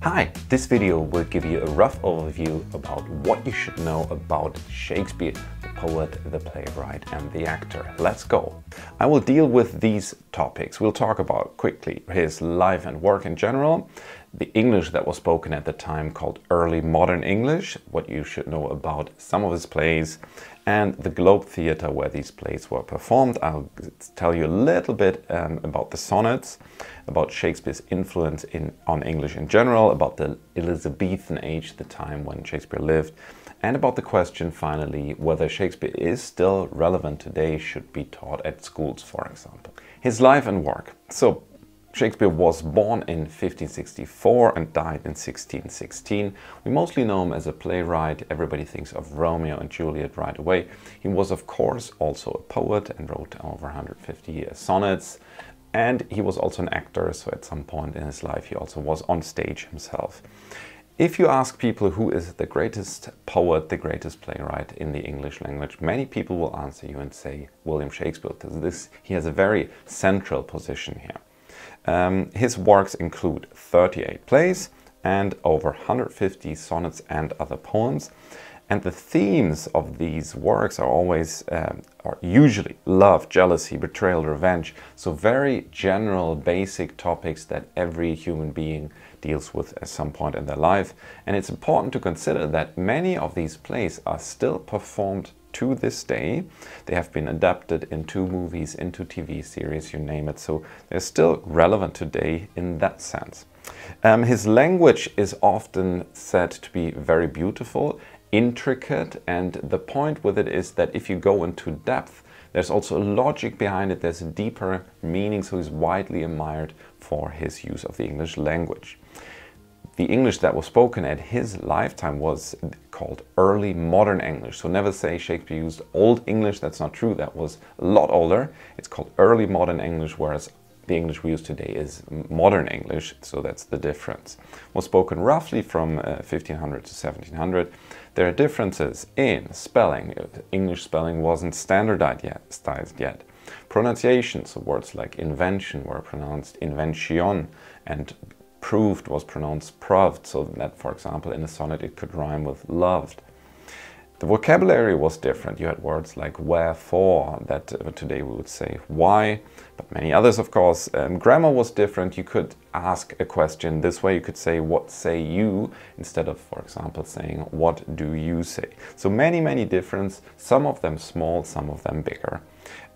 Hi, this video will give you a rough overview about what you should know about Shakespeare, the poet, the playwright and the actor. Let's go! I will deal with these topics. We'll talk about quickly his life and work in general, the English that was spoken at the time called early modern English, what you should know about some of his plays, and the Globe Theatre where these plays were performed. I'll tell you a little bit about the sonnets, about Shakespeare's influence on English in general, about the Elizabethan Age, the time when Shakespeare lived, and about the question finally whether Shakespeare is still relevant today, should be taught at schools, for example. His life and work. So Shakespeare was born in 1564 and died in 1616. We mostly know him as a playwright. Everybody thinks of Romeo and Juliet right away. He was, of course, also a poet and wrote over 150 sonnets. And he was also an actor, so at some point in his life he also was on stage himself. If you ask people who is the greatest poet, the greatest playwright in the English language, many people will answer you and say William Shakespeare, because he has a very central position here. His works include 38 plays and over 150 sonnets and other poems. And the themes of these works are usually love, jealousy, betrayal, revenge. So very general, basic topics that every human being deals with at some point in their life. And it's important to consider that many of these plays are still performed to this day. They have been adapted into movies, into TV series, you name it. So they're still relevant today in that sense. His language is often said to be very beautiful, intricate, and the point with it is that if you go into depth, there's also a logic behind it, there's a deeper meaning, so he's widely admired for his use of the English language. The English that was spoken at his lifetime was called early modern English. So never say Shakespeare used old English, that's not true, that was a lot older. It's called early modern English, whereas the English we use today is modern English, so that's the difference. Was spoken roughly from 1500 to 1700. There are differences in spelling. English spelling wasn't standardized yet. Pronunciation, so words like invention were pronounced invention, and proved was pronounced proved, so that, for example, in a sonnet it could rhyme with loved. The vocabulary was different. You had words like wherefore, that today we would say why, but many others, of course. Grammar was different. You could ask a question this way. You could say, what say you, instead of, for example, saying, what do you say? So many differences, some of them small, some of them bigger.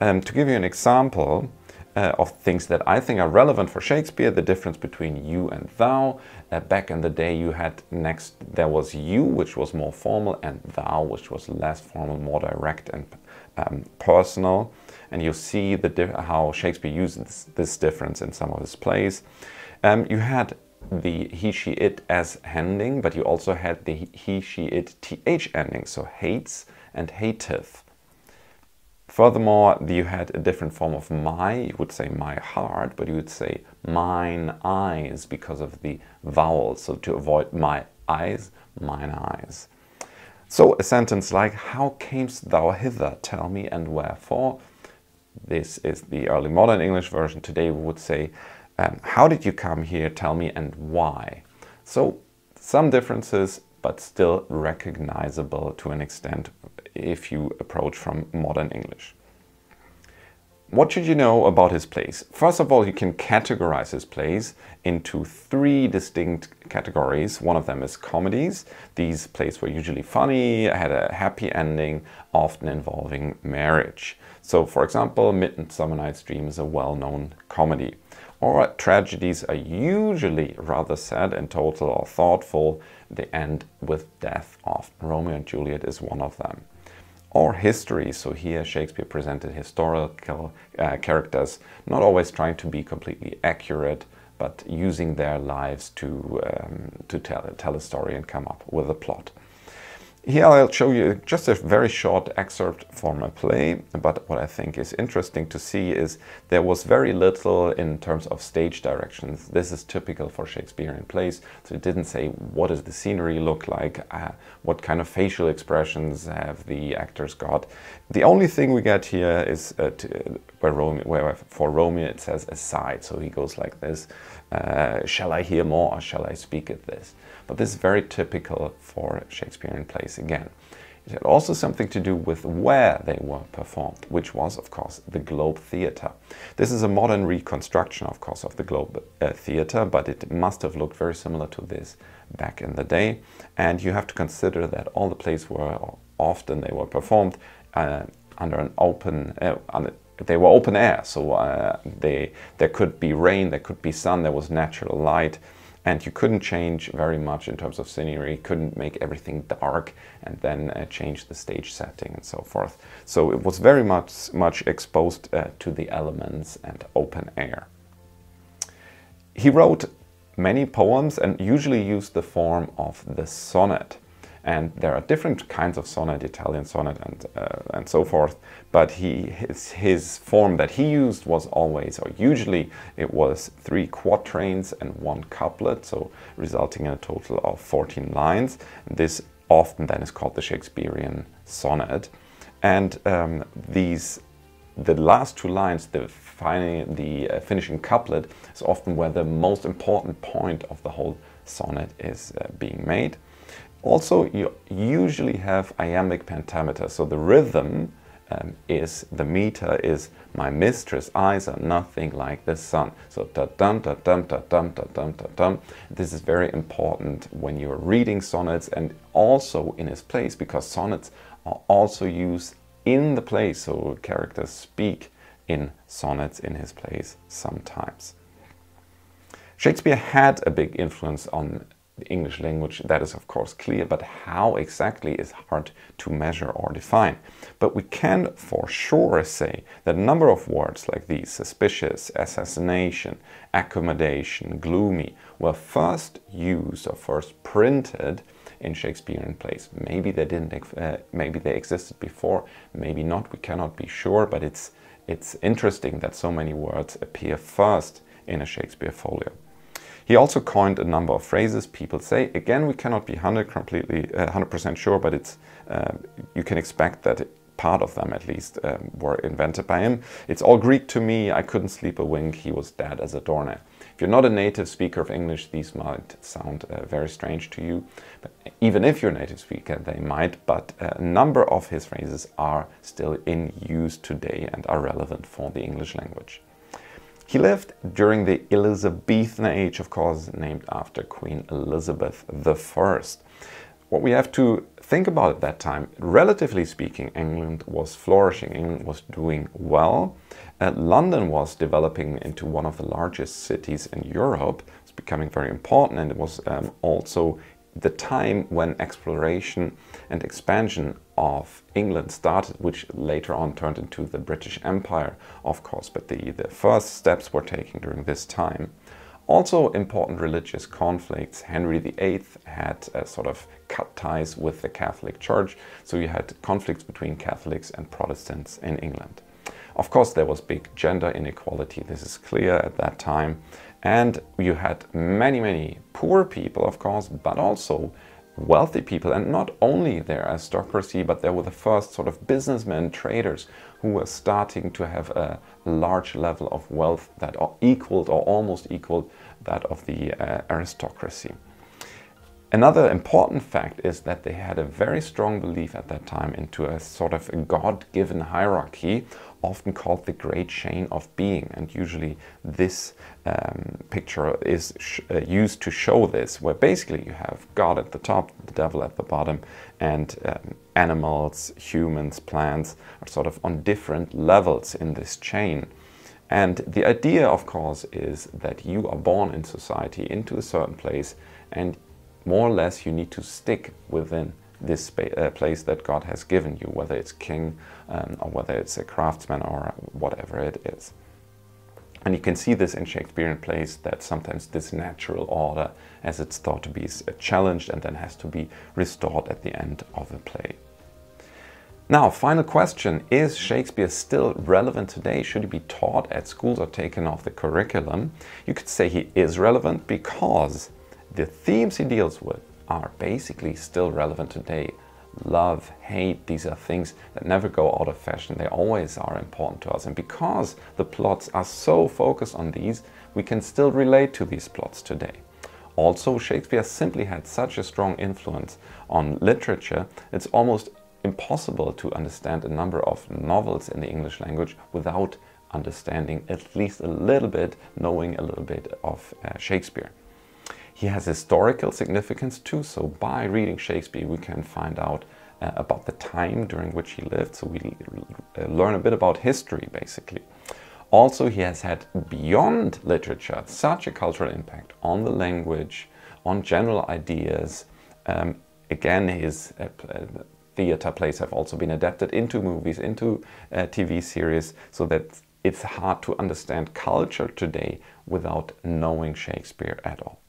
To give you an example of things that I think are relevant for Shakespeare, the difference between you and thou. Back in the day there was you, which was more formal, and thou, which was less formal, more direct and personal. And you see how Shakespeare uses this difference in some of his plays. You had the he, she, it as ending, but you also had the he, she, it, th ending, so hates and hateth. Furthermore, you had a different form of my. You would say my heart, but you would say mine eyes because of the vowel. So to avoid my eyes, mine eyes. So a sentence like, how camest thou hither? Tell me, and wherefore? This is the early modern English version. Today we would say, how did you come here? Tell me, and why? So some differences, but still recognizable to an extent if you approach from modern English. What should you know about his plays? First of all, you can categorize his plays into three distinct categories. One of them is comedies. These plays were usually funny, had a happy ending, often involving marriage. So, for example, Midsummer Night's Dream is a well-known comedy. Or tragedies are usually rather sad in total or thoughtful. They end with death often. Romeo and Juliet is one of them. Or history, so here Shakespeare presented historical characters, not always trying to be completely accurate, but using their lives to tell a story and come up with a plot. Here I'll show you just a very short excerpt from a play, but what I think is interesting to see is there was very little in terms of stage directions. This is typical for Shakespearean plays, so it didn't say what does the scenery look like, what kind of facial expressions have the actors got. The only thing we get here is where for Romeo it says aside, so he goes like this. shall I hear more or shall I speak at this? But this is very typical for Shakespearean plays again. It had also something to do with where they were performed, which was, of course, the Globe Theatre. This is a modern reconstruction, of course, of the Globe Theatre, but it must have looked very similar to this back in the day. And you have to consider that all the plays were, or often they were performed under an open, they were open air, so there could be rain, there could be sun, there was natural light. And you couldn't change very much in terms of scenery, couldn't make everything dark and then change the stage setting and so forth. So it was very much exposed to the elements and open air. He wrote many poems and usually used the form of the sonnet. And there are different kinds of sonnet, Italian sonnet and so forth, but his form that he used was always, or usually, it was 3 quatrains and 1 couplet, so resulting in a total of 14 lines. This often then is called the Shakespearean sonnet. And the last 2 lines, the finishing couplet, is often where the most important point of the whole sonnet is being made. Also, you usually have iambic pentameter, so the rhythm the meter is "my mistress' eyes are nothing like the sun." So da dum da dum da dum da dum da dum. This is very important when you're reading sonnets and also in his plays, because sonnets are also used in the play, so characters speak in sonnets in his plays sometimes. Shakespeare had a big influence on the English language, that is of course clear, but how exactly is hard to measure or define. But we can for sure say that a number of words like these, suspicious, assassination, accommodation, gloomy, were first used or first printed in Shakespearean plays. Maybe they didn't, maybe they existed before, maybe not, we cannot be sure, but it's interesting that so many words appear first in a Shakespeare folio. He also coined a number of phrases, people say. Again, we cannot be 100% sure, but you can expect that part of them at least were invented by him. It's all Greek to me, I couldn't sleep a wink, he was dead as a doornail. If you're not a native speaker of English, these might sound very strange to you. But even if you're a native speaker, they might, but a number of his phrases are still in use today and are relevant for the English language. He lived during the Elizabethan Age, of course, named after Queen Elizabeth I. What we have to think about at that time, relatively speaking, England was flourishing, England was doing well. London was developing into one of the largest cities in Europe. It was becoming very important, and it was also the time when exploration and expansion of England started, which later on turned into the British Empire, of course, but the first steps were taken during this time. Also important religious conflicts. Henry VIII had sort of cut ties with the Catholic Church, so you had conflicts between Catholics and Protestants in England. Of course, there was big gender inequality, this is clear at that time. And you had many poor people, of course, but also wealthy people, and not only their aristocracy, but there were the first sort of businessmen, traders, who were starting to have a large level of wealth that equaled or almost equaled that of the aristocracy. Another important fact is that they had a very strong belief at that time into a sort of a God-given hierarchy, often called the Great Chain of Being. And usually this picture is used to show this, where basically you have God at the top, the devil at the bottom, and animals, humans, plants are sort of on different levels in this chain. And the idea, of course, is that you are born in society into a certain place, and more or less you need to stick within this place that God has given you, whether it's king or whether it's a craftsman or whatever it is. And you can see this in Shakespearean plays, that sometimes this natural order, as it's thought to be, is challenged and then has to be restored at the end of a play. Now, final question, is Shakespeare still relevant today? Should he be taught at schools or taken off the curriculum? You could say he is relevant because the themes he deals with are basically still relevant today. Love, hate, these are things that never go out of fashion. They always are important to us. And because the plots are so focused on these, we can still relate to these plots today. Also, Shakespeare simply had such a strong influence on literature, it's almost impossible to understand a number of novels in the English language without understanding at least a little bit, knowing a little bit of Shakespeare. He has historical significance too, so by reading Shakespeare we can find out about the time during which he lived, so we learn a bit about history basically. Also, he has had, beyond literature, such a cultural impact on the language, on general ideas. Again, his theatre plays have also been adapted into movies, into TV series, so that it's hard to understand culture today without knowing Shakespeare at all.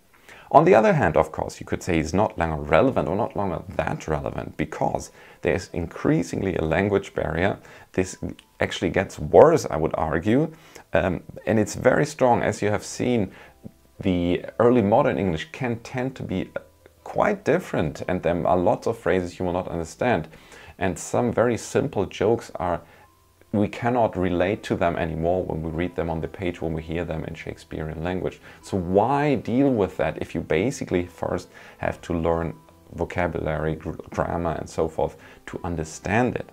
On the other hand, of course, you could say he's not longer relevant, or not longer that relevant, because there's increasingly a language barrier. This actually gets worse, I would argue, and it's very strong. As you have seen, the early modern English can tend to be quite different, and there are lots of phrases you will not understand. And some very simple jokes we cannot relate to them anymore when we read them on the page, when we hear them in Shakespearean language. So why deal with that if you basically first have to learn vocabulary, grammar and so forth to understand it?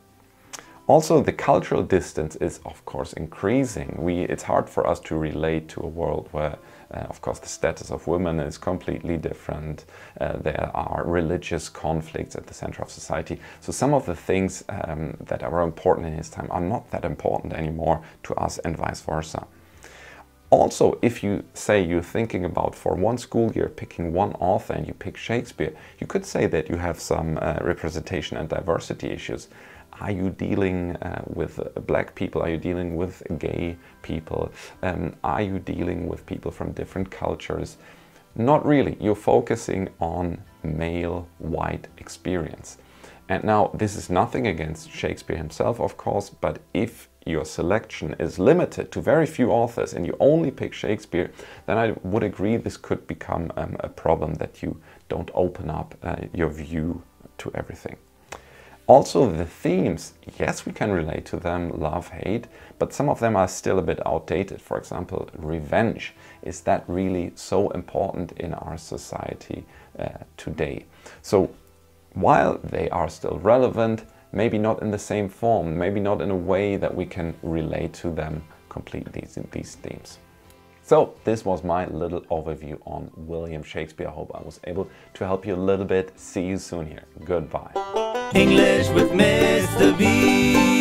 Also, the cultural distance is of course increasing. It's hard for us to relate to a world where of course the status of women is completely different. There are religious conflicts at the center of society. So some of the things that were important in his time are not that important anymore to us, and vice versa. Also, if you say you're thinking about, for one school year, picking one author and you pick Shakespeare, you could say that you have some representation and diversity issues. Are you dealing with black people? Are you dealing with gay people? Are you dealing with people from different cultures? Not really. You're focusing on male white experience. And now, this is nothing against Shakespeare himself, of course, but if your selection is limited to very few authors and you only pick Shakespeare, then I would agree this could become a problem, that you don't open up your view to everything. Also, the themes, yes, we can relate to them, love, hate, but some of them are still a bit outdated. For example, revenge. Is that really so important in our society today? So while they are still relevant, maybe not in the same form, maybe not in a way that we can relate to them completely, these themes. So this was my little overview on William Shakespeare. I hope I was able to help you a little bit. See you soon here. Goodbye. English with Mr. B.